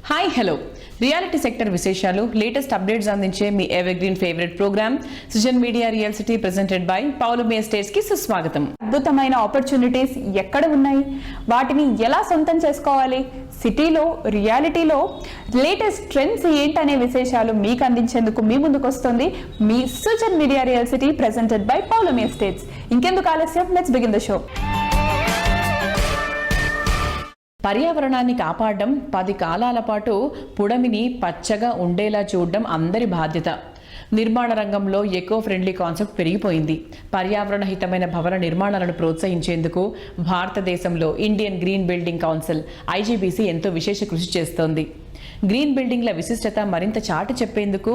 Hi hello reality sector విశేషాలు latest updates అందించే మీ evergreen favourite programme Sujan media real city presented by Poulami estates కి సుస్వాగతం. అద్భుతమైన ఆపర్చునిటీస్ ఎక్కడ ఉన్నాయి, వాటిని ఎలా సొంతం చేసుకోవాలి, సిటీలో రియాలిటీలో లేటెస్ట్ ట్రెండ్స్ ఏంటనే విశేషాలు మీకు అందించేందుకు మీ ముందుకు వస్తుంది మీ Sujan media real city presented by Poulami estates. ఇంకెందుకు ఆలస్యం, లెట్స్ బిగిన్ ద షో. పర్యావరణాన్ని కాపాడడం, 10 కాలాల పాటు పుడమిని పచ్చగా ఉండేలా చూడడం అందరి బాధ్యత. నిర్మాణ రంగంలో ఎకో ఫ్రెండ్లీ కాన్సెప్ట్ పెరిగిపోయింది. పర్యావరణ హితమైన భవన నిర్మాణాలను ప్రోత్సహించేందుకు భారతదేశంలో Indian green building council IGBC ఎంతో విశేష కృషి చేస్తోంది. గ్రీన్ బిల్డింగ్ల విశిష్టత మరింత చాటి చెప్పేందుకు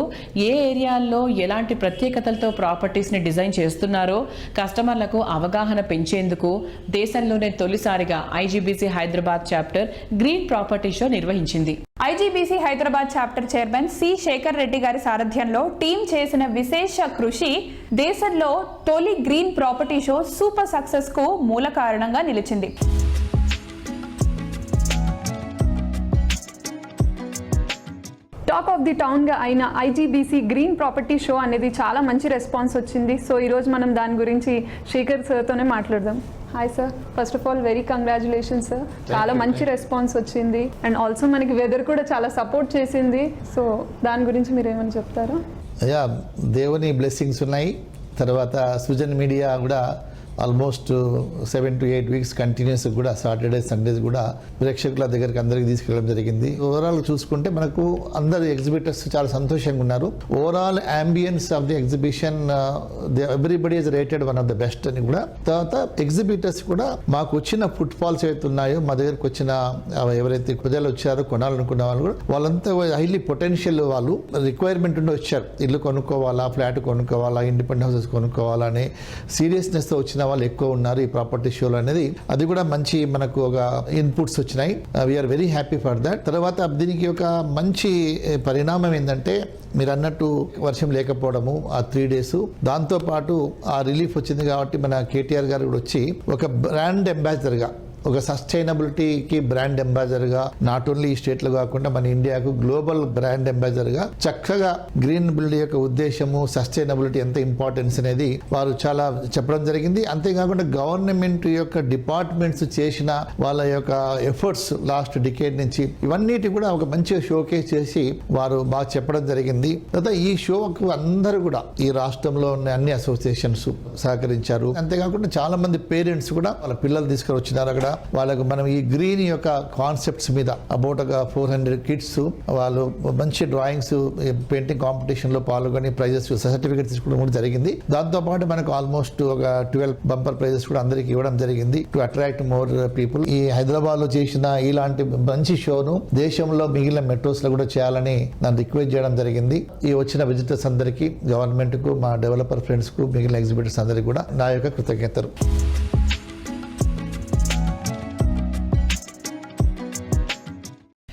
ఏ ఏరియాల్లో ఎలాంటి ప్రత్యేకతలతో ప్రాపర్టీస్ని డిజైన్ చేస్తున్నారో కస్టమర్లకు అవగాహన పెంచేందుకు దేశంలోనే తొలిసారిగా IGBC Hyderabad chapter green property show నిర్వహించింది. IGBC Hyderabad chapter chairman C. Sekhar Reddy గారి సారథ్యంలో టీం చేసిన విశేష కృషి దేశంలో తొలి green property show super success కు మూల కారణంగా నిలిచింది. టాక్ ఆఫ్ ది టౌన్ గా అయిన IGBC గ్రీన్ ప్రాపర్టీ షో అనేది చాలా మంచి రెస్పాన్స్ వచ్చింది. సో ఈరోజు మనం దాని గురించి శేఖర్ సార్తోనే మాట్లాడదాం. Hi sir, first of all very congratulations sir, చాలా మంచి రెస్పాన్స్ వచ్చింది అండ్ ఆల్సో మనకి వెదర్ కూడా చాలా సపోర్ట్ చేసింది. సో దాని గురించి మీరు ఏమైనా చెప్తారా? దేవుని బ్లెస్సింగ్స్ ఉన్నాయి. తర్వాత సుజన్ మీడియా కూడా ఆల్మోస్ట్ 7 to 8 వీక్స్ కంటిన్యూస్ కూడా సాటర్డే సండేస్ కూడా ప్రేక్షకుల దగ్గరికి అందరికి తీసుకెళ్ళడం జరిగింది. ఓవరాల్ చూసుకుంటే మనకు అందరు ఎగ్జిబిటర్స్ చాలా సంతోషంగా ఉన్నారు. Overall ambience of the exhibition everybody is rated one of the best అని కూడా. తర్వాత ఎగ్జిబిటర్స్ కూడా మాకు వచ్చిన ఫుట్ ఫాల్స్ ఏవైతే ఉన్నాయో, మా దగ్గరకు వచ్చిన ఎవరైతే ప్రజలు వచ్చారో కొనాలనుకున్న వాళ్ళు కూడా వాళ్ళంతా హైలీ పొటెన్షియల్, వాళ్ళు రిక్వైర్మెంట్ ఉండి వచ్చారు. ఇల్లు కొనుక్కోవాలా, ఫ్లాట్ కొనుక్కోవాలా, ఇండిపెండెంట్ హౌసెస్ కొనుక్కోవాలా అనే సీరియస్నెస్ తో వచ్చిన వాళ్ళు ఎక్కువ ఉన్నారు ఈ ప్రాపర్టీ షోలో అనేది. అది కూడా మంచి మనకు ఒక ఇన్పుట్స్ వచ్చినాయి. We're very happy for that. తర్వాత దీనికి ఒక మంచి పరిణామం ఏంటంటే, మీరు అన్నట్టు వర్షం లేకపోవడము ఆ 3 days, దాంతో పాటు ఆ రిలీఫ్ వచ్చింది కాబట్టి మన KTR గారు కూడా వచ్చి ఒక బ్రాండ్ అంబాసిడర్గా, ఒక సస్టైనబిలిటీకి బ్రాండ్ అంబాసిడర్గా, నాట్ ఓన్లీ ఈ స్టేట్లో కాకుండా మన ఇండియాకు గ్లోబల్ బ్రాండ్ అంబాసిడర్గా చక్కగా గ్రీన్ బిల్డింగ్ యొక్క ఉద్దేశము, సస్టైనబిలిటీ ఎంత ఇంపార్టెన్స్ అనేది వారు చాలా చెప్పడం జరిగింది. అంతేకాకుండా గవర్నమెంట్ యొక్క డిపార్ట్మెంట్స్ చేసిన వాళ్ళ యొక్క ఎఫర్ట్స్ లాస్ట్ డికేడ్ నుంచి ఇవన్నిటి కూడా ఒక మంచి షోకేస్ చేసి వారు బాగా చెప్పడం జరిగింది. తర్వాత ఈ షోకు అందరూ కూడా ఈ రాష్ట్రంలో ఉన్న అన్ని అసోసియేషన్స్ సహకరించారు. అంతేకాకుండా చాలా మంది పేరెంట్స్ కూడా వాళ్ళ పిల్లలు తీసుకొని వచ్చినారు. అక్కడ వాళ్ళకు మనం ఈ గ్రీన్ యొక్క కాన్సెప్ట్స్ మీద అబౌట్ ఒక 400 kids వాళ్ళు మంచి డ్రాయింగ్స్, పెయింటింగ్ కాంపిటీషన్ లో పాల్గొని ప్రైజెస్, సర్టిఫికేట్ తీసుకోవడం కూడా జరిగింది. దాంతో పాటు మనకు ఆల్మోస్ట్ ఒక 12 బంపర్ ప్రైజెస్ కూడా అందరికి ఇవ్వడం జరిగింది టు అట్రాక్ట్ మోర్ పీపుల్. ఈ హైదరాబాద్ లో చేసిన ఇలాంటి మంచి షోను దేశంలో మిగిలిన మెట్రోస్ లో కూడా చేయాలని నన్ను రిక్వెస్ట్ చేయడం జరిగింది. ఈ వచ్చిన విజిటర్స్ అందరికీ, గవర్నమెంట్ కు, మా డెవలపర్ ఫ్రెండ్స్ కు, మిగిలిన ఎగ్జిబిటర్స్ అందరికీ కూడా నా యొక్క కృతజ్ఞతలు.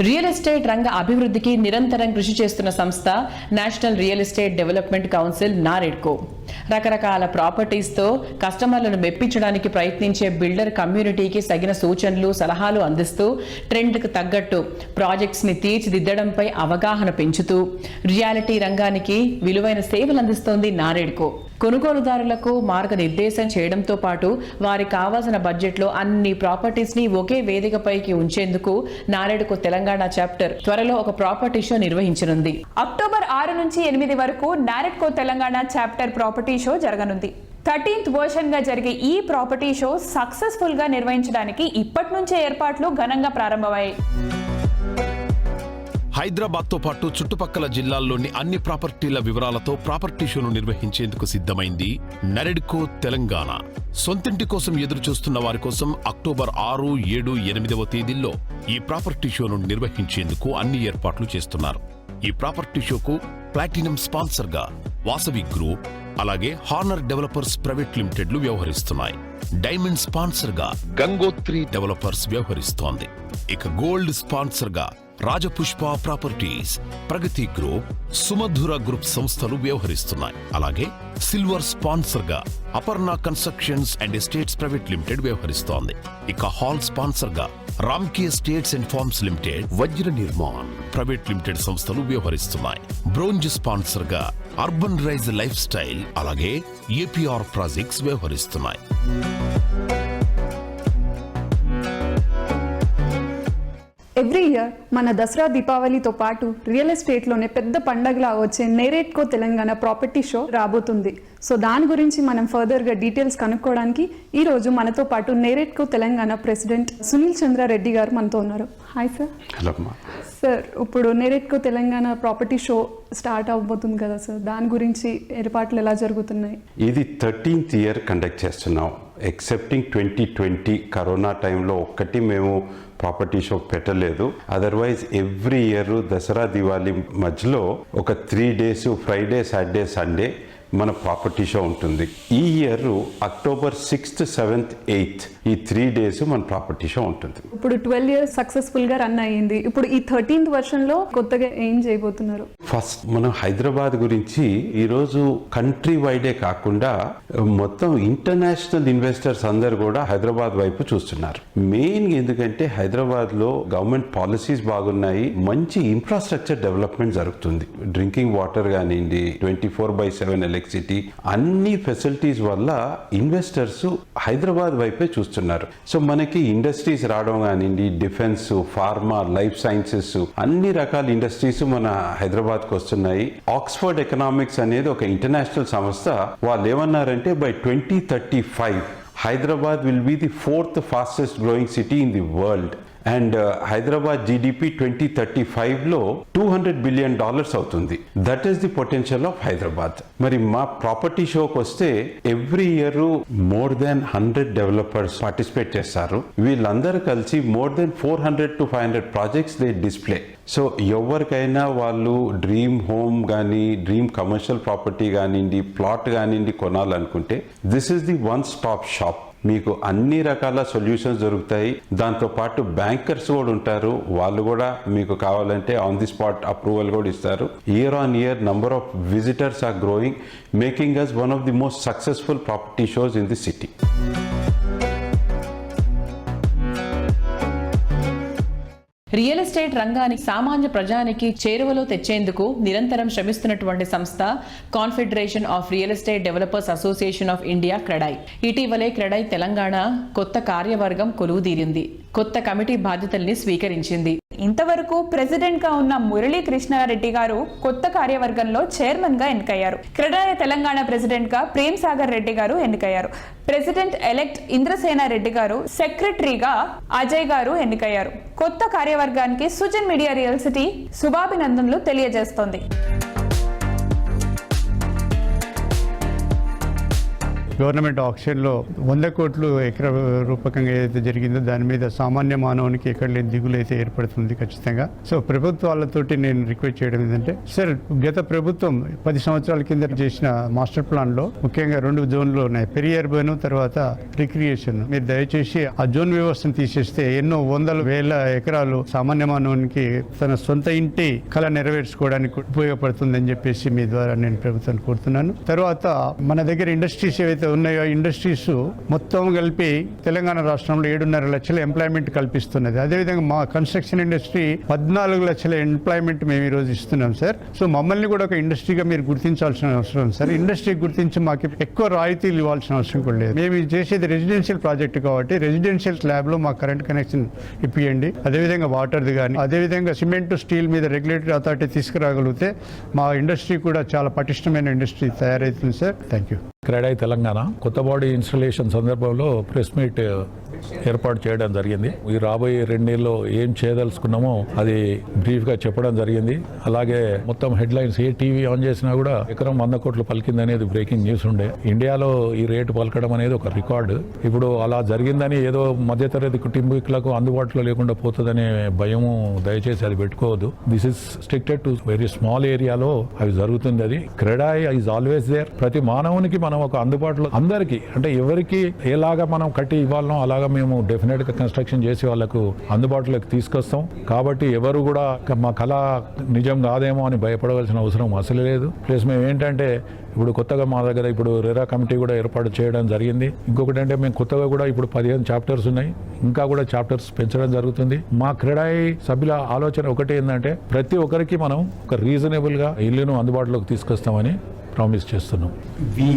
రియల్ ఎస్టేట్ రంగ అభివృద్ధికి నిరంతరం కృషి చేస్తున్న సంస్థ national real estate development council NAREDCO. రకరకాల ప్రాపర్టీస్తో కస్టమర్లను మెప్పించడానికి ప్రయత్నించే బిల్డర్ కమ్యూనిటీకి తగిన సూచనలు, సలహాలు అందిస్తూ ట్రెండ్కు తగ్గట్టు ప్రాజెక్ట్స్ని తీర్చిదిద్దడంపై అవగాహన పెంచుతూ రియాలిటీ రంగానికి విలువైన సేవలు అందిస్తోంది నారెడ్కో. కొనుగోలుదారులకు మార్గనిర్దేశం చేయడంతో పాటు వారికి కావాల్సిన బడ్జెట్లో అన్ని ప్రాపర్టీస్ని ఒకే వేదికపైకి ఉంచేందుకు నారెడ్కో తెలంగాణ చాప్టర్ త్వరలో ఒక ప్రాపర్టీ షో నిర్వహించనుంది. అక్టోబర్ 6 నుంచి 8 వరకు NAREDCO Telangana chapter property show జరగనుంది. 13th వర్షన్ గా జరిగే ఈ ప్రాపర్టీ షో సక్సెస్ఫుల్ గా నిర్వహించడానికి ఇప్పటి నుంచే ఏర్పాట్లు ఘనంగా ప్రారంభమయ్యాయి. హైదరాబాద్తో పాటు చుట్టుపక్కల జిల్లాల్లోని అన్ని ప్రాపర్టీల వివరాలతో ప్రాపర్టీ షోను నిర్వహించేందుకు సిద్ధమైంది నరెడ్కో తెలంగాణ. సొంతింటి కోసం ఎదురు చూస్తున్న వారి కోసం అక్టోబర్ 6, 7, 8వ తేదీల్లో ఈ ప్రాపర్టీ షోను నిర్వహించేందుకు అన్ని ఏర్పాట్లు చేస్తున్నారు. ఈ ప్రాపర్టీ షోకు ప్లాటినం స్పాన్సర్ గా వాసవి గ్రూప్, అలాగే హార్నర్ డెవలపర్స్ ప్రైవేట్ లిమిటెడ్లు వ్యవహరిస్తున్నాయి. డైమండ్ స్పాన్సర్ గా గంగోత్రి డెవలపర్స్ వ్యవహరిస్తోంది. ఇక గోల్డ్ స్పాన్సర్ గా Rajapushpa properties, Pragati group, Sumadhura group సంస్థలు వ్యవహరిస్తున్నాయి. అలాగే సిల్వర్ స్పాన్సర్ గా Aparna constructions and estates private limited వ్యవహరిస్తోంది. ఇక హాల్ స్పాన్సర్ గా Ramky estates and farms limited, Vajra Nirman private limited సంస్థలు వ్యవహరిస్తున్నాయి. బ్రోంజ్ స్పాన్సర్ గా అర్బన్ రైజ్ లైఫ్ స్టైల్ అలాగే ఏపీఆర్ ప్రాజెక్ట్స్ వ్యవహరిస్తున్నాయి. ఎవ్రీ ఇయర్ మన దసరా దీపావళితో పాటు రియల్ ఎస్టేట్లోనే పెద్ద పండగలా వచ్చే నేరేట్కో తెలంగాణ ప్రాపర్టీ షో రాబోతుంది. సో దాని గురించి మనం ఫర్దర్గా డీటెయిల్స్ కనుక్కోవడానికి ఈరోజు మనతో పాటు నేరేట్కో తెలంగాణ ప్రెసిడెంట్ సునీల్ చంద్ర రెడ్డి గారు మనతో ఉన్నారు. Hi sir. హలో సార్, ఇప్పుడు నేరేట్కో తెలంగాణ ప్రాపర్టీ షో స్టార్ట్ అవబోతుంది కదా సార్, దాని గురించి ఏర్పాట్లు ఎలా జరుగుతున్నాయి? ఇది 13th ఇయర్ కండక్ట్ చేస్తున్నాం. ఎక్సెప్టింగ్ 2020 కరోనా టైంలో ఒక్కటి మేము ప్రాపర్టీ షో పెట్టలేదు. Otherwise every year Dasara Diwali మధ్యలో ఒక 3 days ఫ్రైడే, సాటర్డే, సండే మన ప్రాపర్టీ షో ఉంటుంది. ఈ year October 6th, 7th, 8th ఈ 3 days మన ప్రాపర్టీ షో ఉంటుంది. ఇప్పుడు 12 years సక్సెస్ఫుల్ గా రన్ అయ్యింది. ఇప్పుడు ఈ 13th వర్షన్లో కొత్తగా ఏం చేయబోతున్నారు? ఫస్ట్ మనం హైదరాబాద్ గురించి ఈరోజు కంట్రీ వైడే కాకుండా మొత్తం ఇంటర్నేషనల్ ఇన్వెస్టర్స్ అందరు కూడా హైదరాబాద్ వైపు చూస్తున్నారు. మెయిన్ ఎందుకంటే హైదరాబాద్ లో గవర్నమెంట్ పాలసీస్ బాగున్నాయి, మంచి ఇన్ఫ్రాస్ట్రక్చర్ డెవలప్మెంట్ జరుగుతుంది. డ్రింకింగ్ వాటర్ కానివ్వండి, 24/7 ఎలక్ట్రిసిటీ, అన్ని ఫెసిలిటీస్ వల్ల ఇన్వెస్టర్స్ హైదరాబాద్ వైపే చూస్తున్నారు. సో మనకి ఇండస్ట్రీస్ రావడం కానివ్వండి, డిఫెన్స్, ఫార్మా, లైఫ్ సైన్సెస్, అన్ని రకాల ఇండస్ట్రీస్ మన హైదరాబాద్ కు వస్తున్నాయి. ఆక్స్ఫర్డ్ ఎకనామిక్స్ అనేది ఒక ఇంటర్నేషనల్ సంస్థ, వాళ్ళు ఏమన్నారంటే by 2035 Hyderabad will be the 4th fastest growing city in the world. And Hyderabad GDP 2035లో $200 billion అవుతుంది. That is the potential of Hyderabad. మరి మా ప్రాపర్టీ షోకి వస్తే every year more than 100 developers participate చేస్తారు. వీళ్ళందరూ కలిసి more than 400 to 500 projects they display. So ఎవరికైనా వాళ్ళు డ్రీమ్ హోమ్ కానీ, డ్రీమ్ కమర్షియల్ ప్రాపర్టీ కానివ్వండి, ప్లాట్ కానివ్వండి కొనాలనుకుంటే this is the one stop shop. మీకు అన్ని రకాల సొల్యూషన్స్ దొరుకుతాయి. దాంతోపాటు బ్యాంకర్స్ కూడా ఉంటారు, వాళ్ళు కూడా మీకు కావాలంటే ఆన్ ది స్పాట్ అప్రూవల్ కూడా ఇస్తారు. Year on year number of visitors are growing, making us one of the most successful property shows in the city. Real estate రంగాన్ని సామాన్య ప్రజానికి చేరువలో తెచ్చేందుకు నిరంతరం శ్రమిస్తున్నటువంటి సంస్థ confederation of real estate developers association of India, CREDAI. ఇటీవలే క్రెడాయ్ తెలంగాణ కొత్త కార్యవర్గం కొలువుదీరింది, కొత్త కమిటీ బాధ్యతల్ని స్వీకరించింది. ఇంతవరకు ప్రెసిడెంట్ గా ఉన్న మురళీ కృష్ణారెడ్డి గారు కొత్త కార్యవర్గంలో చైర్మన్ గా ఎన్నికయ్యారు. క్రెడాయ్ తెలంగాణ ప్రెసిడెంట్ గా ప్రేమ్ సాగర్ రెడ్డి గారు ఎన్నికయ్యారు. ప్రెసిడెంట్ ఎలెక్ట్ ఇంద్రసేన రెడ్డి గారు, సెక్రటరీగా అజయ్ గారు ఎన్నికయ్యారు. కొత్త కార్యవర్గానికి సుజన్ మీడియా రియల్సిటీ శుభాభినందనలు తెలియజేస్తోంది. గవర్నమెంట్ ఆక్షన్లో 100 కోట్లు ఎకరా రూపకంగా ఏదైతే జరిగిందో దాని మీద సామాన్య మానవునికి ఎక్కడ లేని దిగులు అయితే ఏర్పడుతుంది ఖచ్చితంగా. సో ప్రభుత్వాలతోటి నేను రిక్వెస్ట్ చేయడం ఏంటంటే, సార్ గత ప్రభుత్వం 10 సంవత్సరాల కింద చేసిన మాస్టర్ ప్లాన్లో ముఖ్యంగా 2 జోన్లు ఉన్నాయి, పెరి అర్బన్ తర్వాత రిక్రియేషన్. మీరు దయచేసి ఆ జోన్ వ్యవస్థను తీసేస్తే ఎన్నో వందల వేల ఎకరాలు సామాన్య మానవునికి తన సొంత ఇంటి కళ నెరవేర్చుకోవడానికి ఉపయోగపడుతుందని చెప్పేసి మీ ద్వారా నేను ప్రభుత్వాన్ని కోరుతున్నాను. తర్వాత మన దగ్గర ఇండస్ట్రీస్ ఏవైతే ఉన్నాయో ఇండస్ట్రీస్ మొత్తం కలిపి తెలంగాణ రాష్ట్రంలో 7.5 లక్షల ఎంప్లాయ్మెంట్ కల్పిస్తున్నది. అదేవిధంగా మా కన్స్ట్రక్షన్ ఇండస్ట్రీ 14 లక్షల ఎంప్లాయ్మెంట్ మేము ఈరోజు ఇస్తున్నాం సార్. సో మమ్మల్ని కూడా ఒక ఇండస్ట్రీగా మీరు గుర్తించాల్సిన అవసరం సార్. ఇండస్ట్రీ గుర్తించి మాకు ఎక్కువ రాయితీలు ఇవ్వాల్సిన అవసరం కూడా లేదు. మేము చేసేది రెసిడెన్షియల్ ప్రాజెక్ట్ కాబట్టి రెసిడెన్షియల్ స్లాబ్ లో మా కరెంట్ కనెక్షన్ ఇప్పియండి. అదేవిధంగా వాటర్ది కానీ, అదేవిధంగా సిమెంట్, స్టీల్ మీద రెగ్యులేటరీ అథారిటీ తీసుకురాగలిగితే మా ఇండస్ట్రీ కూడా చాలా పటిష్టమైన ఇండస్ట్రీ తయారవుతుంది sir. Thank you. CREDAI Telangana కొత్త బాడీ ఇన్స్టాలేషన్ సందర్భంలో ప్రెస్ మీట్ ఏర్పాటు చేయడం జరిగింది. ఈ రాబోయే 2 నెలల్లో ఏం చేయదలుచుకున్నామో అది బ్రీఫ్ గా చెప్పడం జరిగింది. అలాగే మొత్తం head lines A TV on చేసినా కూడా ఎకరం 100 కోట్లు పలికింది అనేది బ్రేకింగ్ న్యూస్ ఉండే. ఇండియాలో ఈ రేటు పలకడం అనేది ఒక రికార్డు. ఇప్పుడు అలా జరిగిందని ఏదో మధ్యతరగతి కుటుంబీకులకు అందుబాటులో లేకుండా పోతుందనే భయము దయచేసి అది పెట్టుకోవద్దు. This is restricted to very small ఏరియాలో అవి జరుగుతుంది. అది క్రెడాయ్ ఈజ్ ఆల్వేస్ దేర్. ప్రతి మానవునికి మనం ఒక అందుబాటులో అందరికీ, అంటే ఎవరికి ఎలాగా మనం కట్టి ఇవ్వాలనో అలాగే లాగా మేము డెఫినెట్గా కన్స్ట్రక్షన్ చేసి వాళ్ళకు అందుబాటులోకి తీసుకొస్తాం. కాబట్టి ఎవరు కూడా మా కళ నిజం కాదేమో అని భయపడవలసిన అవసరం అసలు లేదు. ప్లస్ మేము ఏంటంటే ఇప్పుడు కొత్తగా మా దగ్గర ఇప్పుడు రెరా కమిటీ కూడా ఏర్పాటు చేయడం జరిగింది. ఇంకొకటి అంటే మేము కొత్తగా కూడా ఇప్పుడు 15 చాప్టర్స్ ఉన్నాయి, ఇంకా కూడా చాప్టర్స్ పెంచడం జరుగుతుంది. మా క్రీడాయి సభ్యుల ఆలోచన ఒకటి ఏంటంటే ప్రతి ఒక్కరికి మనం ఒక రీజనబుల్ గా ఇల్లును అందుబాటులోకి తీసుకొస్తామని ప్రామిస్ చేస్తున్నాం. We,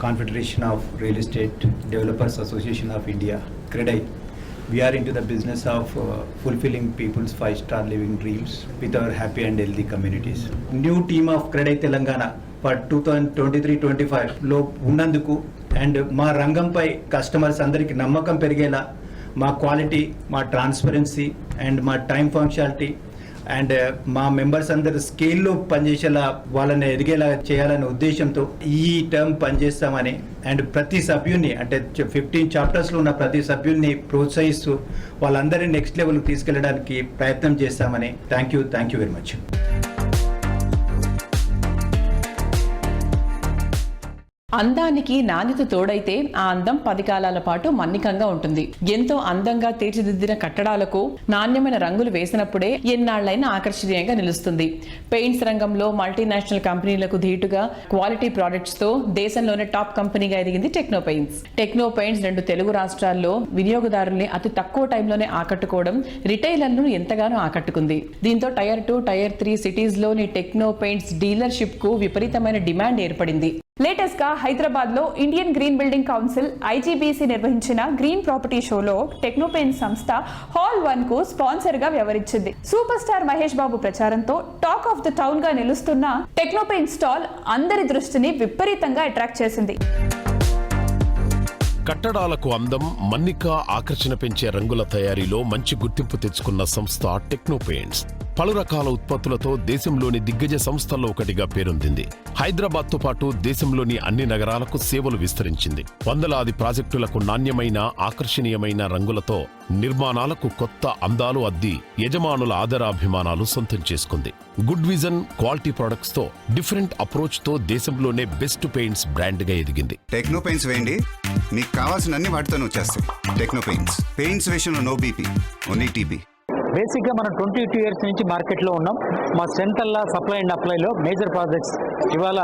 Confederation of Real Estate Developers Association of India, CREDAI, we are into the business of fulfilling people's 5-star living dreams with our happy and healthy communities. New team of CREDAI Telangana for 2023-25 లో ఉన్నందుకు and మా రంగంపై customers అందరికీ నమ్మకం పెరిగేలా మా quality, మా transparency and మా టైం ఫంక్షనాలిటీ అండ్ మా మెంబర్స్ అందరు స్కేల్లో పనిచేసేలా వాళ్ళని ఎదిగేలా చేయాలనే ఉద్దేశంతో ఈ టర్మ్ పనిచేస్తామని అండ్ ప్రతి సభ్యుని అంటే 15 చాప్టర్స్లో ఉన్న ప్రతి సభ్యుల్ని ప్రోత్సహిస్తూ వాళ్ళందరినీ నెక్స్ట్ లెవెల్కి తీసుకెళ్ళడానికి ప్రయత్నం చేస్తామని. Thank you very much. అందానికి నాణ్యత తోడైతే ఆ అందం 10 కాలాల పాటు మన్నికంగా ఉంటుంది. ఎంతో అందంగా తీర్చిదిద్దిన కట్టడాలకు నాణ్యమైన రంగులు వేసినప్పుడే ఎన్నాళ్లైనా ఆకర్షణీయంగా నిలుస్తుంది. పెయింట్స్ రంగంలో మల్టీనేషనల్ కంపెనీలకు ధీటుగా క్వాలిటీ ప్రొడక్ట్స్ తో దేశంలోనే టాప్ కంపెనీగా ఎదిగింది techno paints. Techno paints 2 Telugu రాష్ట్రాల్లో వినియోగదారుల్ని అతి తక్కువ టైంలోనే ఆకట్టుకోవడం రిటైలర్లను ఎంతగానో ఆకట్టుకుంది. దీంతో టైర్ 2, టైర్ 3 సిటీస్ లోని టెక్నో పెయింట్స్ డీలర్షిప్ కు విపరీతమైన డిమాండ్ ఏర్పడింది. లేటెస్ట్ గా హైదరాబాద్ లో Indian green building council IGBC నిర్వహించిన గ్రీన్ ప్రాపర్టీ షోలో టెక్నో పెయింట్స్ సంస్థ హాల్ 1 కు స్పాన్సర్ గా వ్యవహరించింది. సూపర్ స్టార్ మహేష్ బాబు ప్రచారంతో టాక్ ఆఫ్ ద టౌన్ గా నిలుస్తున్న టెక్నో పెయింట్ స్టాల్ అందరి దృష్టిని విపరీతంగా అట్రాక్ట్ చేసింది. కట్టడాలకు అందం, మన్నిక, ఆకర్షణ పెంచే రంగుల తయారీలో మంచి గుర్తింపు తెచ్చుకున్న సంస్థ టెక్నో పెయింట్స్ పలు రకాల ఉత్పత్తులతో దేశంలోని దిగ్గజ సంస్థల్లో ఒకటిగా పేరొందింది. హైదరాబాద్తో పాటు దేశంలోని అన్ని నగరాలకు సేవలు విస్తరించింది. వందలాది ప్రాజెక్టులకు నాణ్యమైన, ఆకర్షణీయమైన రంగులతో నిర్మాణాలకు కొత్త అందాలు అద్ది యజమానుల ఆదరాభిమానాలు సొంతం చేసుకుంది. గుడ్ విజన్, క్వాలిటీ ప్రొడక్ట్స్ తో డిఫరెంట్ అప్రోచ్ తో దేశంలోనే బెస్ట్ పెయింట్స్ బ్రాండ్ గా ఎదిగింది. టెక్నో పెయింట్స్ వేయండి, మీకు కావాల్సిన వాటితో వచ్చేస్తాయి. టెక్నో పెయింట్స్ విషయంలో నో బీపీ, ఓన్లీ టీపీ. బేసిక్గా మనం 22 ఇయర్స్ నుంచి మార్కెట్లో ఉన్నాం. మా స్ట్రెంత్ అల్లా సప్లై అండ్ అప్లైలో మేజర్ ప్రాజెక్ట్స్ ఇవాళ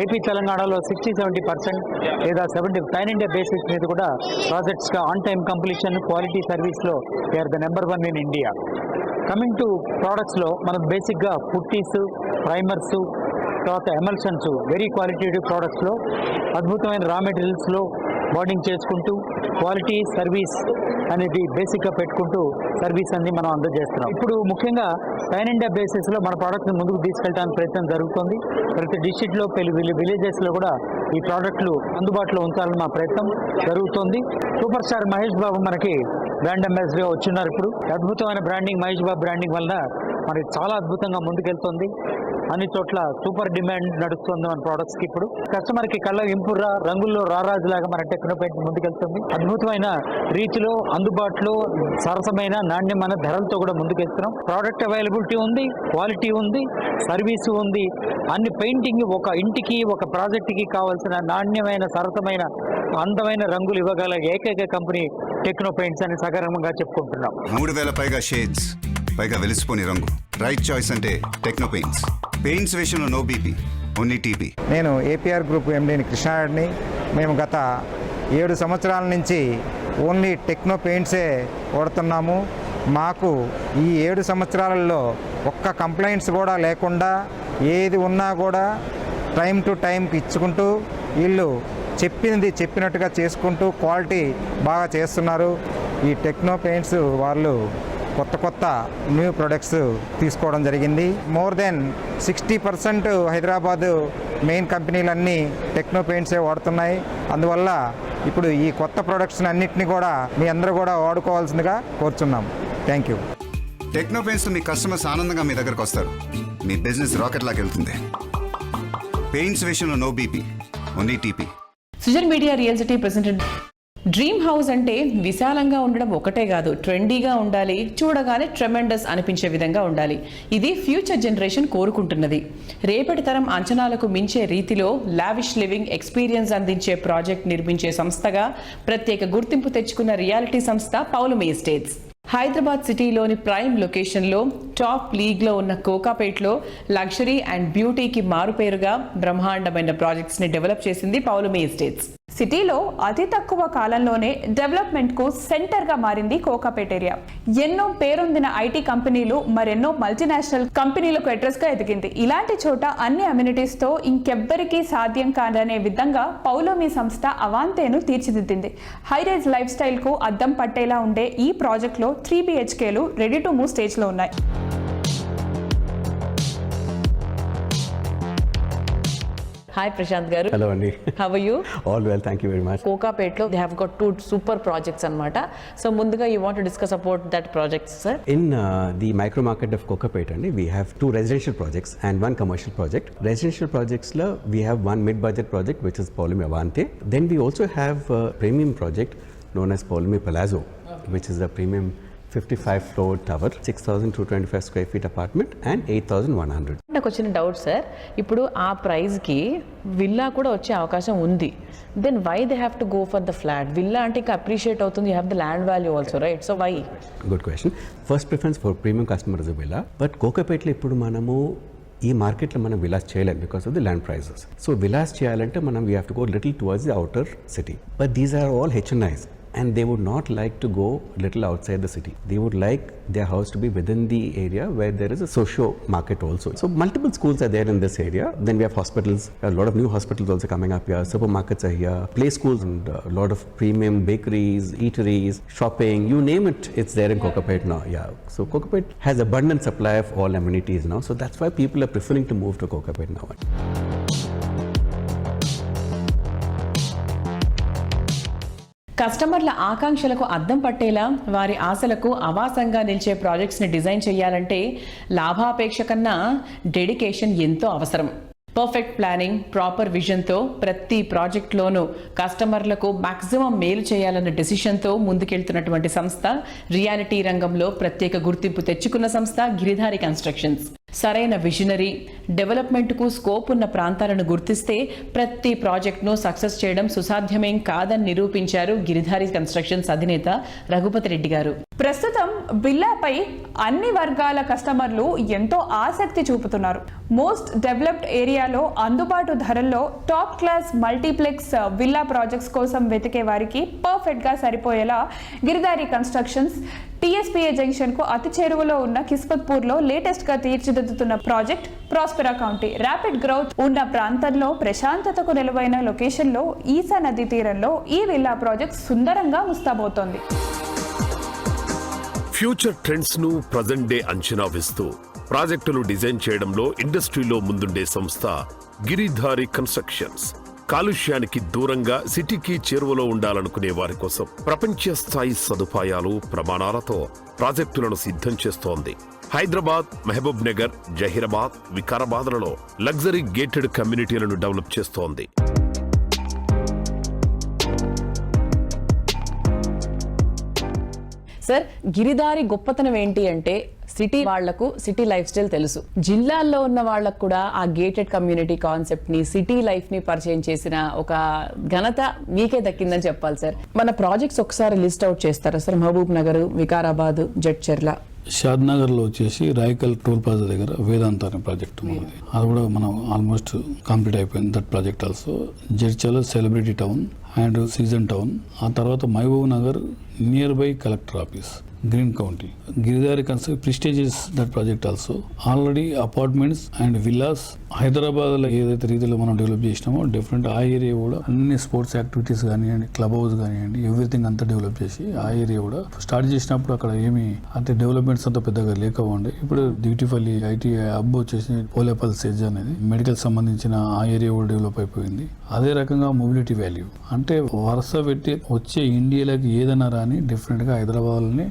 ఏపీ తెలంగాణలో 60-70% లేదా 70 పాన్ ఇండియా బేసిస్ మీద కూడా ప్రాజెక్ట్స్గా ఆన్ టైమ్ కంప్లీషన్, క్వాలిటీ సర్వీస్లో we are the number 1 in India. Coming to ప్రోడక్ట్స్లో మనం బేసిక్గా పుట్టీస్, ప్రైమర్స్, తర్వాత ఎమల్షన్స్, వెరీ క్వాలిటేటివ్ ప్రోడక్ట్స్లో అద్భుతమైన రా మెటీరియల్స్లో బాండింగ్ చేసుకుంటూ క్వాలిటీ సర్వీస్ అనేది బేసిక్గా పెట్టుకుంటూ సర్వీస్ అన్ని మనం అందజేస్తున్నాం. ఇప్పుడు ముఖ్యంగా పాన్ ఇండియా బేసిస్లో మన ప్రోడక్ట్ని ముందుకు తీసుకెళ్ళడానికి ప్రయత్నం జరుగుతుంది. ప్రతి డిస్ట్రిక్ట్లో, విలేజెస్లో కూడా ఈ ప్రోడక్ట్లు అందుబాటులో ఉంచాలని మా ప్రయత్నం జరుగుతుంది. సూపర్ స్టార్ మహేష్ బాబు మనకి బ్రాండ్ అంబాసిడర్గా వచ్చిన్నారు. ఇప్పుడు అద్భుతమైన బ్రాండింగ్, మహేష్ బాబు బ్రాండింగ్ వల్ల మనకి చాలా అద్భుతంగా ముందుకెళ్తుంది. అన్ని చోట్ల సూపర్ డిమాండ్ నడుస్తుంది మన ప్రోడక్ట్స్కి. ఇప్పుడు కస్టమర్కి కళ్ళ ఇంపురా రంగుల్లో రారాజులాగా మన టెక్నో పెయింట్ ముందుకెళ్తుంది. అద్భుతమైన రీతిలో, అందుబాటులో, సరసమైన, నాణ్యమైన ధరలతో కూడా ముందుకెళ్తున్నాం. ప్రోడక్ట్ అవైలబిలిటీ ఉంది, క్వాలిటీ ఉంది, సర్వీసు ఉంది. అన్ని పెయింటింగ్ ఒక ఇంటికి, ఒక ప్రాజెక్టుకి కావాల్సిన నాణ్యమైన, సరసమైన, అందమైన రంగులు ఇవ్వగల ఏకైక కంపెనీ టెక్నో పెయింట్స్ అని సగర్వంగా చెప్పుకుంటున్నాం. 3000 పైగా షేడ్స్, పైగా వెలిసిపోని రంగు. రైట్ చాయిస్ అంటే టెక్నో పెయింట్స్ విషయంలో నో బీపీ, ఓన్లీ టీపీ. నేను ఏపీఆర్ గ్రూప్ ఎండీని కృష్ణారెడ్డిని. మేము గత 7 సంవత్సరాల నుంచి ఓన్లీ టెక్నో పెయింట్సే వాడుతున్నాము. మాకు ఈ 7 సంవత్సరాలలో ఒక్క కంప్లైంట్స్ కూడా లేకుండా ఏది ఉన్నా కూడా టైం టు టైంకి ఇచ్చుకుంటూ వీళ్ళు చెప్పినట్టుగా చేసుకుంటూ క్వాలిటీ బాగా చేస్తున్నారు. ఈ టెక్నో పెయింట్స్ వాళ్ళు కొత్త న్యూ ప్రొడక్ట్స్ తీసుకోవడం జరిగింది. మోర్ దెన్ 60% హైదరాబాదు మెయిన్ కంపెనీలన్నీ టెక్నో పెయింట్సే వాడుతున్నాయి. అందువల్ల ఇప్పుడు ఈ కొత్త ప్రొడక్ట్స్ అన్నింటినీ కూడా మీ అందరూ కూడా వాడుకోవాల్సిందిగా కోరుచున్నాం. Thank you. Techno paints me customers ఆనందంగా మీ దగ్గరకు వస్తారు. మీ బిజినెస్ రాకెట్ లాగా వెళ్తుంది. పెయింట్స్ విషయంలో no BP, only TP. Sujan media real city president dream house అంటే విశాలంగా ఉండడం ఒకటే కాదు, ట్రెండీగా ఉండాలి, చూడగానే ట్రెమెండస్ అనిపించే విధంగా ఉండాలి. ఇది ఫ్యూచర్ జనరేషన్ కోరుకుంటున్నది. రేపటి తరం అంచనాలకు మించే రీతిలో లావిష్ లివింగ్ ఎక్స్పీరియన్స్ అందించే ప్రాజెక్ట్ నిర్మించే సంస్థగా ప్రత్యేక గుర్తింపు తెచ్చుకున్న రియాలిటీ సంస్థ పౌలమి ఎస్టేట్స్. హైదరాబాద్ సిటీలోని ప్రైమ్ లొకేషన్లో టాప్ లీగ్లో ఉన్న కోకాపేట్లో లగ్జరీ అండ్ బ్యూటీకి మారుపేరుగా బ్రహ్మాండమైన ప్రాజెక్ట్స్ని డెవలప్ చేసింది పౌలమి ఎస్టేట్స్. సిటీలో అతి తక్కువ కాలంలోనే డెవలప్మెంట్ కు సెంటర్ గా మారింది కోకాపేట్ ఏరియా. ఎన్నో పేరొందిన ఐటీ కంపెనీలు, మరెన్నో మల్టీనేషనల్ కంపెనీలకు అడ్రస్ గా ఎదిగింది. ఇలాంటి చోట అన్ని అమ్యూనిటీస్ తో ఇంకెవ్వరికీ సాధ్యం కాదనే విధంగా పౌలోమి సంస్థ అవాంతేను తీర్చిదిద్దింది. హైరేజ్ లైఫ్ స్టైల్ కు అద్దం పట్టేలా ఉండే ఈ ప్రాజెక్ట్ లో 3 BHKలు రెడీ టు మూవ్ స్టేజ్ లో ఉన్నాయి. హాయ్ ప్రశాంత్ గారు. హలో అండి. How are you? All well, thank you very much. కోకాపేట్లో they have got 2 super projects అన్నమాట. సో ముందుగా you want to discuss about that projects sir. In the micro market of Kokapet, we have 2 residential projects and 1 commercial project. Residential projects la we have 1 mid-budget project which is Polomi Avante. Then we also have a premium project known as Polomi Palazzo, which is a premium 55 floor tower, 6,225 square feet apartment and 8,100. నాకు వచ్చిన doubt sir, ఇప్పుడు ఆ ప్రైస్కి villa కూడా వచ్చే అవకాశం ఉంది. Then why they have to go for the flat? Villa అంటే ఇంకా అప్రిషియేట్ అవుతుంది, you have the land value also, right? So why? Good question. First preference for premium customer is a villa, but Kokapetlo ఇప్పుడు మనము ఈ మార్కెట్లో మనం villas చేయలేం because of the land prices. So villas చేయాలంటే మనం we have to go little towards the outer city, but these are all HNIs. And they would not like to go little outside the city. They would like their house to be within the area where there is a socio market also. So multiple schools are there in this area. Then we have hospitals, a lot of new hospitals also coming up here. Supermarkets are here, play schools, and a lot of premium bakeries, eateries, shopping, you name it, it's there in Kokapet now. Yeah. So Kokapet has abundant supply of all amenities now. So that's why people are preferring to move to Kokapet now. కస్టమర్ల ఆకాంక్షలకు అద్దం పట్టేలా, వారి ఆశలకు ఆవాసంగా నిలిచే ప్రాజెక్ట్స్ని design చేయాలంటే లాభాపేక్ష కన్నా డెడికేషన్ ఎంతో అవసరం. పర్ఫెక్ట్ ప్లానింగ్, ప్రాపర్ విజన్తో ప్రతి ప్రాజెక్ట్లోనూ కస్టమర్లకు మాక్సిమం మేలు చేయాలన్న డెసిషన్తో ముందుకెళ్తున్నటువంటి సంస్థ, రియాలిటీ రంగంలో ప్రత్యేక గుర్తింపు తెచ్చుకున్న సంస్థ గిరిధారి కన్స్ట్రక్షన్స్. సరైన విజనరీ, డెవలప్మెంట్కు స్కోప్ ఉన్న ప్రాంతాలను గుర్తిస్తే ప్రతి ప్రాజెక్ట్ను సక్సెస్ చేయడం సుసాధ్యమేం కాదని నిరూపించారు గిరిధారి కన్స్ట్రక్షన్స్ అధినేత రఘుపతి రెడ్డి గారు. ప్రస్తుతం విల్లాపై అన్ని వర్గాల కస్టమర్లు ఎంతో ఆసక్తి చూపుతున్నారు. మోస్ట్ డెవలప్డ్ ఏరియాలో అందుబాటు ధరల్లో top class multiplex villa projects కోసం వెతికే వారికి పర్ఫెక్ట్ గా సరిపోయేలా గిరిధారి కన్స్ట్రక్షన్స్ TSPA జంక్షన్ కు అతి చేరువలో ఉన్న కిస్మత్పూర్ లో లేటెస్ట్ గా తీర్చిదిద్దుతున్న project Prospera county. Rapid growth ఉన్న ప్రాంతంలో ప్రశాంతతకు నిలువైన లొకేషన్ లో ఈసా నదీ తీరంలో ఈ విల్లా ప్రాజెక్ట్ సుందరంగా ముస్తాబోతోంది. ఫ్యూచర్ ట్రెండ్స్ ను ప్రజెంట్ డే అంచనా వేస్తూ ప్రాజెక్టులు డిజైన్ చేయడంలో ఇండస్ట్రీలో ముందుండే సంస్థ గిరిధారి కన్స్ట్రక్షన్స్. కాలుష్యానికి దూరంగా సిటీకి చేరువలో ఉండాలనుకునే వారి కోసం ప్రపంచ స్థాయి సదుపాయాలు, ప్రమాణాలతో ప్రాజెక్టులను సిద్ధం చేస్తోంది. హైదరాబాద్, మహబూబ్ నగర్, జహీరాబాద్, వికారాబాద్లలో లగ్జరీ గేటెడ్ కమ్యూనిటీలను డెవలప్ చేస్తోంది. సార్, గిరిధారి గొప్పతనం ఏంటి అంటే సిటీ వాళ్లకు సిటీ లైఫ్ స్టైల్ తెలుసు. జిల్లాల్లో ఉన్న వాళ్ళకు కూడా ఆ గేటెడ్ కమ్యూనిటీ కాన్సెప్ట్ ని, సిటీ లైఫ్ ని పరిచయం చేసిన ఒక ఘనత మీకే దక్కిందని చెప్పాలి సార్. మన ప్రాజెక్ట్స్ ఒకసారి లిస్ట్ అవుట్ చేస్తారా సార్? మహబూబ్ నగర్, వికారాబాద్, జడ్చర్ల. షాద్నగర్లో వచ్చేసి రాయకల్ టోల్ ప్లాజా దగ్గర వేదాంత అనే ప్రాజెక్ట్ ఉన్నది. అది కూడా మనం ఆల్మోస్ట్ కంప్లీట్ అయిపోయింది that project also. Jadcherla celebrity town and season town. ఆ తర్వాత Mahabubnagar near by collector office, green county. Giridhari construct prestiges that project also. Already apartments and villas హైదరాబాద్లో ఏదైతే రీతిలో మనం డెవలప్ చేసినామో డిఫరెంట్ ఆ ఏరియా కూడా అన్ని స్పోర్ట్స్ యాక్టివిటీస్ కానివ్వండి, క్లబ్ హౌస్ కానివ్వండి, ఎవ్రీథింగ్ అంతా డెవలప్ చేసి ఆ ఏరియా కూడా స్టార్ట్ చేసినప్పుడు అక్కడ ఏమి అంటే డెవలప్మెంట్స్ అంతా పెద్దగా లేకపోండి. ఇప్పుడు బ్యూటిఫుల్లీ ఐటీ హబ్ వచ్చేసి పోలేపల్ సెజ్ అనేది మెడికల్ సంబంధించిన ఆ ఏరియా కూడా డెవలప్ అయిపోయింది. అదే రకంగా మొబిలిటీ వాల్యూ అంటే వరుస పెట్టి వచ్చే ఇండియాలోకి ఏదైనా రాని డిఫరెంట్గా హైదరాబాద్లోనే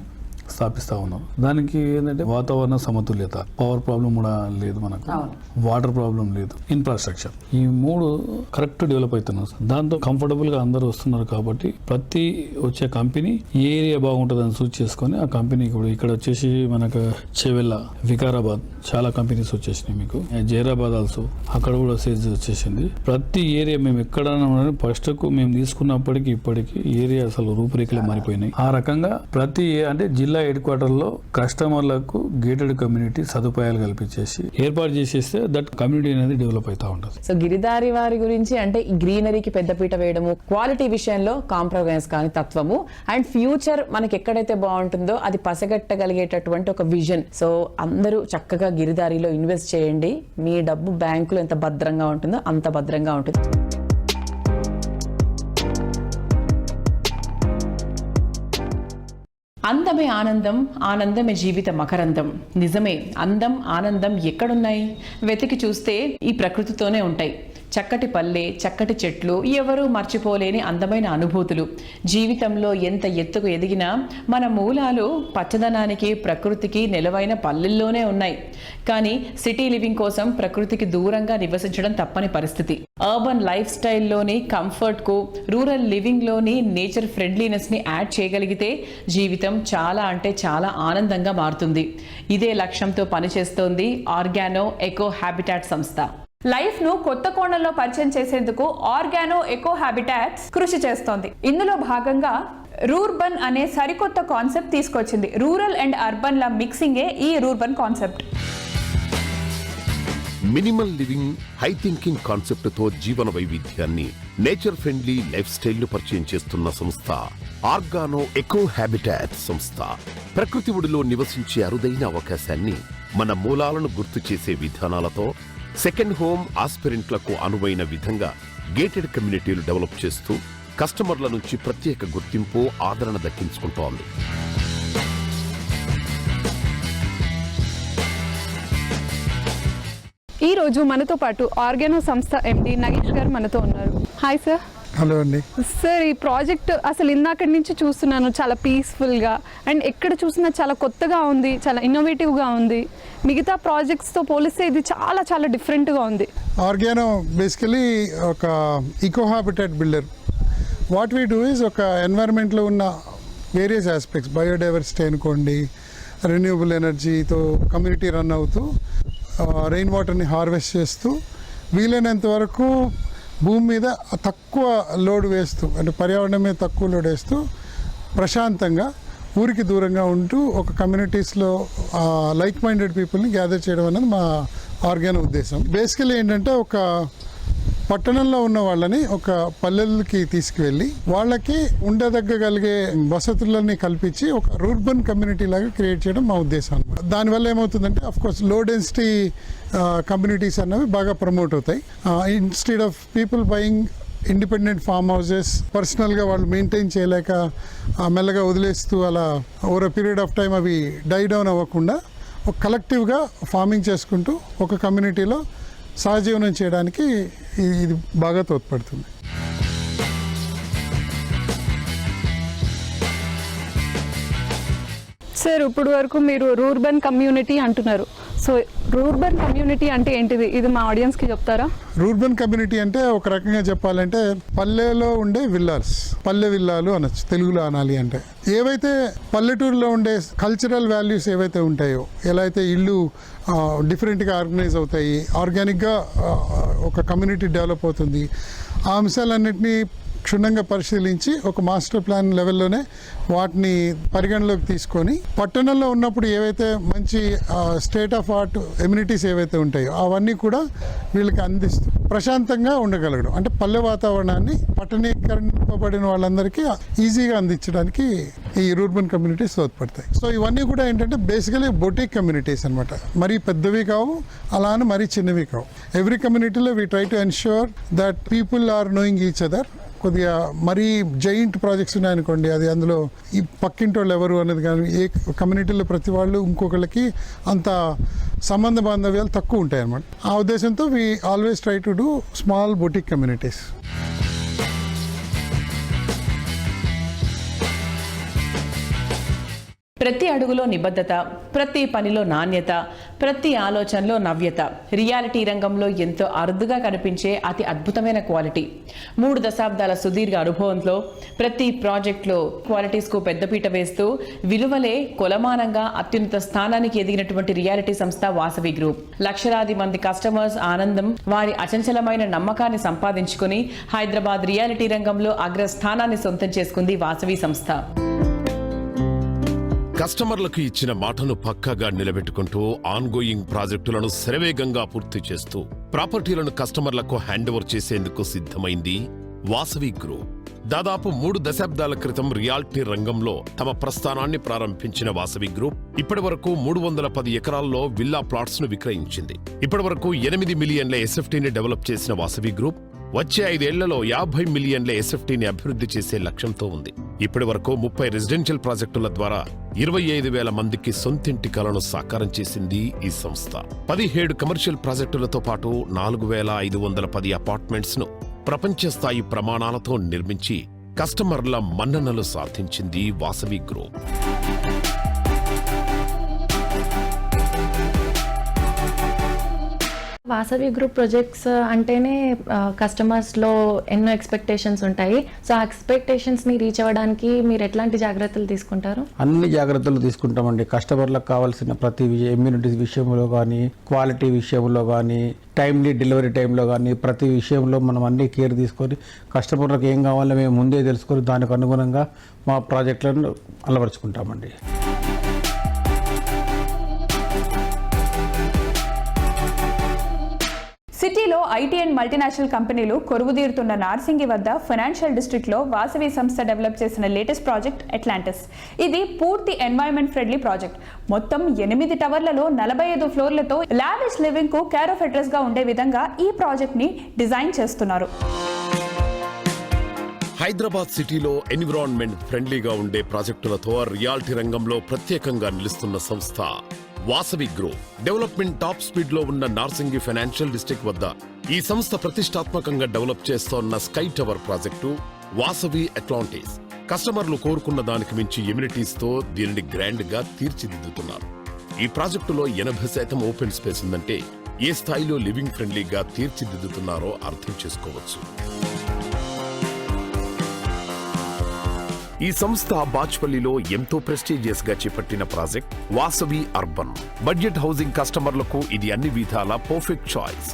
స్థాపిస్తా ఉన్నారు. దానికి ఏంటంటే వాతావరణ సమతుల్యత, పవర్ ప్రాబ్లం కూడా లేదు మనకు, వాటర్ ప్రాబ్లం లేదు, ఇన్ఫ్రాస్ట్రక్చర్, ఈ 3 కరెక్ట్ డెవలప్ అవుతున్నారు. దాంతో కంఫర్టబుల్ గా అందరూ వస్తున్నారు. కాబట్టి ప్రతి వచ్చే కంపెనీ ఏ ఏరియా బాగుంటుందని చూస్ చేసుకొని ఆ కంపెనీ ఇక్కడ వచ్చేసి మనకు చెవెల్ల, వికారాబాద్ చాలా కంపెనీస్ వచ్చేసినాయి. మీకు జైరాబాద్ ఆల్సో అక్కడ కూడా సేల్స్ వచ్చేసింది. ప్రతి ఏరియా మేము ఎక్కడ ఫస్ట్ మేము తీసుకున్నప్పటికీ ఇప్పటికీ ఏరియా అసలు రూపురేఖలే మారిపోయినాయి. ఆ రకంగా ప్రతి అంటే జిల్లా హెడ్ క్వార్టర్ లో కస్టమర్లకు గేటెడ్ కమ్యూనిటీ సదుపాయాలు కల్పించేసి ఏర్పాటు చేసేస్తే దట్ కమ్యూనిటీ అనేది డెవలప్ అవుతా ఉంటుంది. సో గిరిదారి వారి గురించి అంటే ఈ గ్రీనరీకి పెద్దపీట వేయడము, క్వాలిటీ విషయంలో కాంప్రమైజ్ కాని తత్వము, అండ్ ఫ్యూచర్ మనకి ఎక్కడైతే బాగుంటుందో అది పసగట్టగలిగేటటువంటి ఒక విజన్. సో అందరూ చక్కగా గిరిదారిలో ఇన్వెస్ట్ చేయండి. మీ డబ్బు బ్యాంకులో ఎంత భద్రంగా ఉంటుందో అంత భద్రంగా ఉంటుంది. అందమే ఆనందం, ఆనందమే జీవిత మకరందం. నిజమే, అందం ఆనందం ఎక్కడున్నాయి? వెతికి చూస్తే ఈ ప్రకృతితోనే ఉంటాయి. చక్కటి పల్లె, చక్కటి చెట్లు, ఎవరూ మర్చిపోలేని అందమైన అనుభూతులు. జీవితంలో ఎంత ఎత్తుకు ఎదిగినా మన మూలాలు పచ్చదనానికి, ప్రకృతికి నెలవైన పల్లెల్లోనే ఉన్నాయి. కానీ సిటీ లివింగ్ కోసం ప్రకృతికి దూరంగా నివసించడం తప్పని పరిస్థితి. అర్బన్ లైఫ్ స్టైల్లోని కంఫర్ట్కు రూరల్ లివింగ్లోని నేచర్ ఫ్రెండ్లీనెస్ని యాడ్ చేయగలిగితే జీవితం చాలా అంటే చాలా ఆనందంగా మారుతుంది. ఇదే లక్ష్యంతో పనిచేస్తోంది ఆర్గానో ఎకో హ్యాబిటాట్ సంస్థ. లైఫ్ ను కొత్త కోణంలో పరిచయం చేసేందుకు ఆర్గానో ఎకో హ్యాబిటాట్స్ కృషి చేస్తోంది. ఇందులో భాగంగా రూర్బన్ అనే సరికొత్త కాన్సెప్ట్ తీసుకొచ్చింది. రూరల్ అండ్ అర్బన్ ల మిక్సింగే ఈ rurban concept. Minimal living, high thinking concept తో జీవన వైవిధ్యాన్ని, నేచర్ ఫ్రెండ్లీ లైఫ్ స్టైల్ ను పరిచయం చేస్తున్న సంస్థ ఆర్గానో ఎకో హ్యాబిటాట్ సంస్థ. ప్రకృతి ఒడిలో నివసించే అరుదైన అవకాశాన్ని, మన మూలాలను గుర్తు చేసే విధానాలతో సెకండ్ హోమ్ ఆస్పిరెంట్లకు అనువైన విధంగా గేటెడ్ కమ్యూనిటీలు డెవలప్ చేస్తూ కస్టమర్ల నుంచి ప్రత్యేక గుర్తింపు, ఆదరణ దక్కించుకుంటోంది. ఈ రోజు మనతో పాటు ఆర్గానో సంస్థ ఎండి నగేష్ గారు మనతో ఉన్నారు. Hi sir. హలో అండి. సార్, ఈ ప్రాజెక్ట్ అసలు ఇందాకటి నుంచి చూస్తున్నాను, చాలా పీస్ఫుల్గా అండ్ ఎక్కడ చూసినా చాలా కొత్తగా ఉంది, చాలా ఇన్నోవేటివ్గా ఉంది. మిగతా ప్రాజెక్ట్స్తో పోలిస్తే ఇది చాలా చాలా డిఫరెంట్గా ఉంది. ఆర్గానో బేసికలీ ఒక eco habitat builder. What we do is ఒక ఎన్వైరన్మెంట్లో ఉన్న వేరియస్ ఆస్పెక్ట్స్, బయోడైవర్సిటీ అనుకోండి, రెన్యూబుల్ ఎనర్జీతో కమ్యూనిటీ రన్ అవుతూ రెయిన్ వాటర్ని హార్వెస్ట్ చేస్తూ వీలైనంత వరకు భూమి మీద తక్కువ లోడ్ వేస్తూ, అంటే పర్యావరణం మీద తక్కువ లోడ్ వేస్తూ ప్రశాంతంగా ఊరికి దూరంగా ఉంటూ ఒక కమ్యూనిటీస్లో లైక్ మైండెడ్ పీపుల్ని గ్యాదర్ చేయడం అనేది మా ఆర్గానో ఉద్దేశం. బేసికలీ ఏంటంటే ఒక పట్టణంలో ఉన్న వాళ్ళని ఒక పల్లెలకి తీసుకువెళ్ళి వాళ్ళకి ఉండదగ్గగలిగే వసతులన్నీ కల్పించి ఒక రూర్బన్ కమ్యూనిటీ లాగా క్రియేట్ చేయడం మా ఉద్దేశం అనమాట. దానివల్ల ఏమవుతుందంటే అఫ్కోర్స్ లో డెన్సిటీ కమ్యూనిటీస్ అన్నవి బాగా ప్రమోట్ అవుతాయి. Instead of people buying independent form houses పర్సనల్గా వాళ్ళు మెయింటైన్ చేయలేక మెల్లగా వదిలేస్తూ అలా over a period of time అవి డై డౌన్ అవ్వకుండా ఒక కలెక్టివ్గా ఫార్మింగ్ చేసుకుంటూ ఒక కమ్యూనిటీలో సహజీవనం చేయడానికి ఇది బాగా తోడ్పడుతుంది. సార్, ఇప్పుడు వరకు మీరు రూర్బన్ కమ్యూనిటీ అంటున్నారు. సో రూర్బన్ కమ్యూనిటీ అంటే ఏంటిది? ఇది మా ఆడియన్స్కి చెప్తారా? రూర్బన్ కమ్యూనిటీ అంటే ఒక రకంగా చెప్పాలంటే పల్లెలో ఉండే విల్లాస్, పల్లె విల్లాలు అనొచ్చు తెలుగులో అనాలి అంటే. ఏవైతే పల్లెటూరులో ఉండే కల్చరల్ వాల్యూస్ ఏవైతే ఉంటాయో, ఎలా అయితే ఇల్లు డిఫరెంట్గా ఆర్గనైజ్ అవుతాయి, ఆర్గానిక్గా ఒక కమ్యూనిటీ డెవలప్ అవుతుంది, ఆ అంశాలన్నింటినీ క్షుణ్ణంగా పరిశీలించి ఒక మాస్టర్ ప్లాన్ లెవెల్లోనే వాటిని పరిగణలోకి తీసుకొని పట్టణంలో ఉన్నప్పుడు ఏవైతే మంచి స్టేట్ ఆఫ్ ఆర్ట్ ఎమ్యూనిటీస్ ఏవైతే ఉంటాయో అవన్నీ కూడా వీళ్ళకి అందిస్తూ ప్రశాంతంగా ఉండగలగడం, అంటే పల్లె వాతావరణాన్ని పట్టణీకరింపబడిన వాళ్ళందరికీ ఈజీగా అందించడానికి ఈ రూర్బన్ కమ్యూనిటీస్ తోడ్పడతాయి. సో ఇవన్నీ కూడా ఏంటంటే బేసికలీ బొటిక్ కమ్యూనిటీస్ అనమాట. మరీ పెద్దవి కావు, అలా అని మరీ చిన్నవి కావు. ఎవ్రీ కమ్యూనిటీలో we try to ensure that people are knowing each other. కొద్దిగా మరీ జైంట్ ప్రాజెక్ట్స్ ఉన్నాయనుకోండి, అది అందులో ఈ పక్కింటి వాళ్ళు ఎవరు అనేది కానీ, ఏ కమ్యూనిటీలో ప్రతి వాళ్ళు ఇంకొకళ్ళకి అంత సంబంధ బాంధవ్యాలు తక్కువ ఉంటాయి అన్నమాట. ఆ ఉద్దేశంతో we always try to do small boutique communities. ప్రతి అడుగులో నిబద్ధత, ప్రతి పనిలో నాణ్యత, ప్రతి ఆలోచనలో నవ్యత. రియాలిటీ రంగంలో ఎంతో అరుదుగా కనిపించే అతి అద్భుతమైన క్వాలిటీ. 3 దశాబ్దాల సుదీర్ఘ అనుభవంలో ప్రతి ప్రాజెక్టులో క్వాలిటీస్కు పెద్దపీట వేస్తూ విలువలే కొలమానంగా అత్యున్నత స్థానానికి ఎదిగినటువంటి రియాలిటీ సంస్థ వాసవి గ్రూప్. లక్షలాది మంది కస్టమర్స్ ఆనందం, వారి అచంచలమైన నమ్మకాన్ని సంపాదించుకుని హైదరాబాద్ రియాలిటీ రంగంలో అగ్రస్థానాన్ని సొంతం చేసుకుంది వాసవి సంస్థ. కస్టమర్లకు ఇచ్చిన మాటను పక్కాగా నిలబెట్టుకుంటూ ఆన్గోయింగ్ ప్రాజెక్టులను శరవేగంగా పూర్తి చేస్తూ ప్రాపర్టీలను కస్టమర్లకు హ్యాండ్ ఓవర్ చేసేందుకు సిద్ధమైంది వాసవి గ్రూప్. దాదాపు 3 దశాబ్దాల క్రితం రియాలిటీ రంగంలో తమ ప్రస్థానాన్ని ప్రారంభించిన వాసవి గ్రూప్ ఇప్పటి వరకు 310 ఎకరాల్లో విల్లా ప్లాట్స్ ను విక్రయించింది. ఇప్పటి వరకు 8 మిలియన్ల ఎస్ఎఫ్టీని డెవలప్ చేసిన వాసవి గ్రూప్ వచ్చే 5 ఏళ్లలో 50 మిలియన్ల ఎస్ఎఫ్టీని అభివృద్ధి చేసే లక్ష్యంతో ఉంది. ఇప్పటి వరకు 30 రెసిడెన్షియల్ ప్రాజెక్టుల ద్వారా 25,000 మందికి సొంతింటి కలను సాకారం చేసింది ఈ సంస్థ. 17 కమర్షియల్ ప్రాజెక్టులతో పాటు 4,510 అపార్ట్మెంట్స్ ను ప్రపంచ స్థాయి ప్రమాణాలతో నిర్మించి కస్టమర్ల మన్ననలు సాధించింది Vasavi group. Vasavi group projects అంటేనే కస్టమర్స్లో ఎన్నో ఎక్స్పెక్టేషన్స్ ఉంటాయి. సో ఆ ఎక్స్పెక్టేషన్స్ని రీచ్ అవ్వడానికి మీరు ఎట్లాంటి జాగ్రత్తలు తీసుకుంటారు? అన్ని జాగ్రత్తలు తీసుకుంటామండి. కస్టమర్లకు కావాల్సిన ప్రతి ఇమ్యూనిటీస్ విషయంలో కానీ, క్వాలిటీ విషయంలో కానీ, టైమ్లీ డెలివరీ టైంలో కానీ ప్రతి విషయంలో మనం అన్ని కేర్ తీసుకొని కస్టమర్లకు ఏం కావాలో మేము ముందే తెలుసుకొని దానికి అనుగుణంగా మా ప్రాజెక్టులను అలవరుచుకుంటామండి. సిటీలో ఐటీ అండ్ మల్టీనేషనల్ కంపెనీలు కొరువుదీరుతున్న నార్సింగి వద్ద ఫైనాన్షియల్ డిస్ట్రిక్ట్లో వాసవి సంస్థ డెవలప్ చేసిన లేటెస్ట్ ప్రాజెక్ట్ అట్లాంటిస్. ఇది పూర్తి ఎన్వైరన్మెంట్ ఫ్రెండ్లీ ప్రాజెక్ట్. మొత్తం 8 టవర్లలో 45 ఫ్లోర్లతో లావిష్ లివింగ్ కు కేర్ ఆఫ్ అడ్రస్ గా ఉండే విధంగా ఈ ప్రాజెక్ట్ ని డిజైన్ చేస్తున్నారు. హైదరాబాద్ సిటీలో ఎన్విరాన్మెంట్ ఫ్రెండ్లీగా ఉండే ప్రాజెక్టులతో రియాలిటీ రంగంలో ప్రత్యేకంగా నిలుస్తున్న సంస్థ Vasavi group. Development top speed లో ఉన్న నార్సింగి ఫైనాన్షియల్ డిస్ట్రిక్ట్ వద్ద ఈ సంస్థ ప్రతిష్టాత్మకంగా డెవలప్ చేస్తోన్న sky tower project Vasavi Atlantis. కస్టమర్లు కోరుకున్న దానికి మించి ఎమ్యూనిటీస్ తో దీనిని గ్రాండ్ గా తీర్చిదిద్దుతున్నారు. ఈ ప్రాజెక్టులో 80% ఓపెన్ స్పేస్ ఉందంటే ఏ స్థాయిలో లివింగ్ ఫ్రెండ్లీగా తీర్చిదిద్దుతున్నారో అర్థం చేసుకోవచ్చు. ఈ సంస్థ బాచ్పల్లిలో ఎంతో ప్రెస్టీజియస్ గా చేపట్టిన project Vasavi urban. Budget housing కస్టమర్లకు ఇది అన్ని విధాల perfect choice.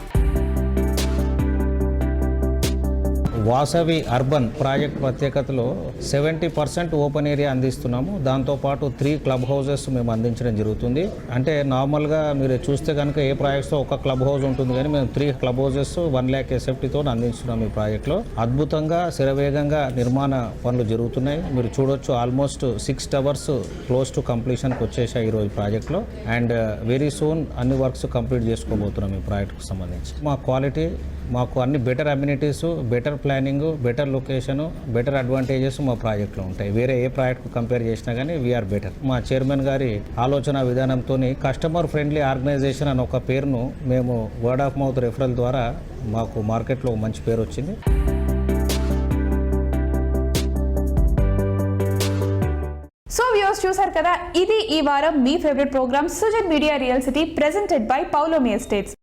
Vasavi urban project ప్రత్యేకతలో 70% ఓపెన్ ఏరియా అందిస్తున్నాము. దాంతోపాటు 3 క్లబ్ హౌసెస్ మేము అందించడం జరుగుతుంది. అంటే నార్మల్గా మీరు చూస్తే కనుక ఏ ప్రాజెక్ట్స్లో ఒక క్లబ్ హౌస్ ఉంటుంది, కానీ మేము 3 క్లబ్ హౌసెస్ 1 lakh ఎస్ఎఫ్టీతో అందిస్తున్నాం. ఈ ప్రాజెక్ట్లో అద్భుతంగా శరవేగంగా నిర్మాణ పనులు జరుగుతున్నాయి. మీరు చూడొచ్చు, ఆల్మోస్ట్ 6 టవర్స్ క్లోజ్ టు కంప్లీషన్కి వచ్చేసాయి ఈరోజు ప్రాజెక్ట్లో. అండ్ వెరీ సూన్ అన్ని వర్క్స్ కంప్లీట్ చేసుకోబోతున్నాం ఈ ప్రాజెక్ట్కి సంబంధించి. మా క్వాలిటీ, మాకు అన్ని better amenities, better planning, better location, better advantages మా ప్రాజెక్ట్లో ఉంటాయి. వేరే ఏ ప్రాజెక్ట్కు కంపేర్ చేసినా కానీ వీఆర్ బెటర్. మా చైర్మన్ గారి ఆలోచన విధానంతో కస్టమర్ ఫ్రెండ్లీ ఆర్గనైజేషన్ అనే ఒక పేరును మేము వర్డ్ ఆఫ్ మౌత్ రెఫరల్ ద్వారా మాకు మార్కెట్లో మంచి పేరు వచ్చింది. సో వ్యూవర్స్, చూసారు కదా, ఇది ఈ వారం మీ favourite programme Sujan media real city presented by Poulomi estates.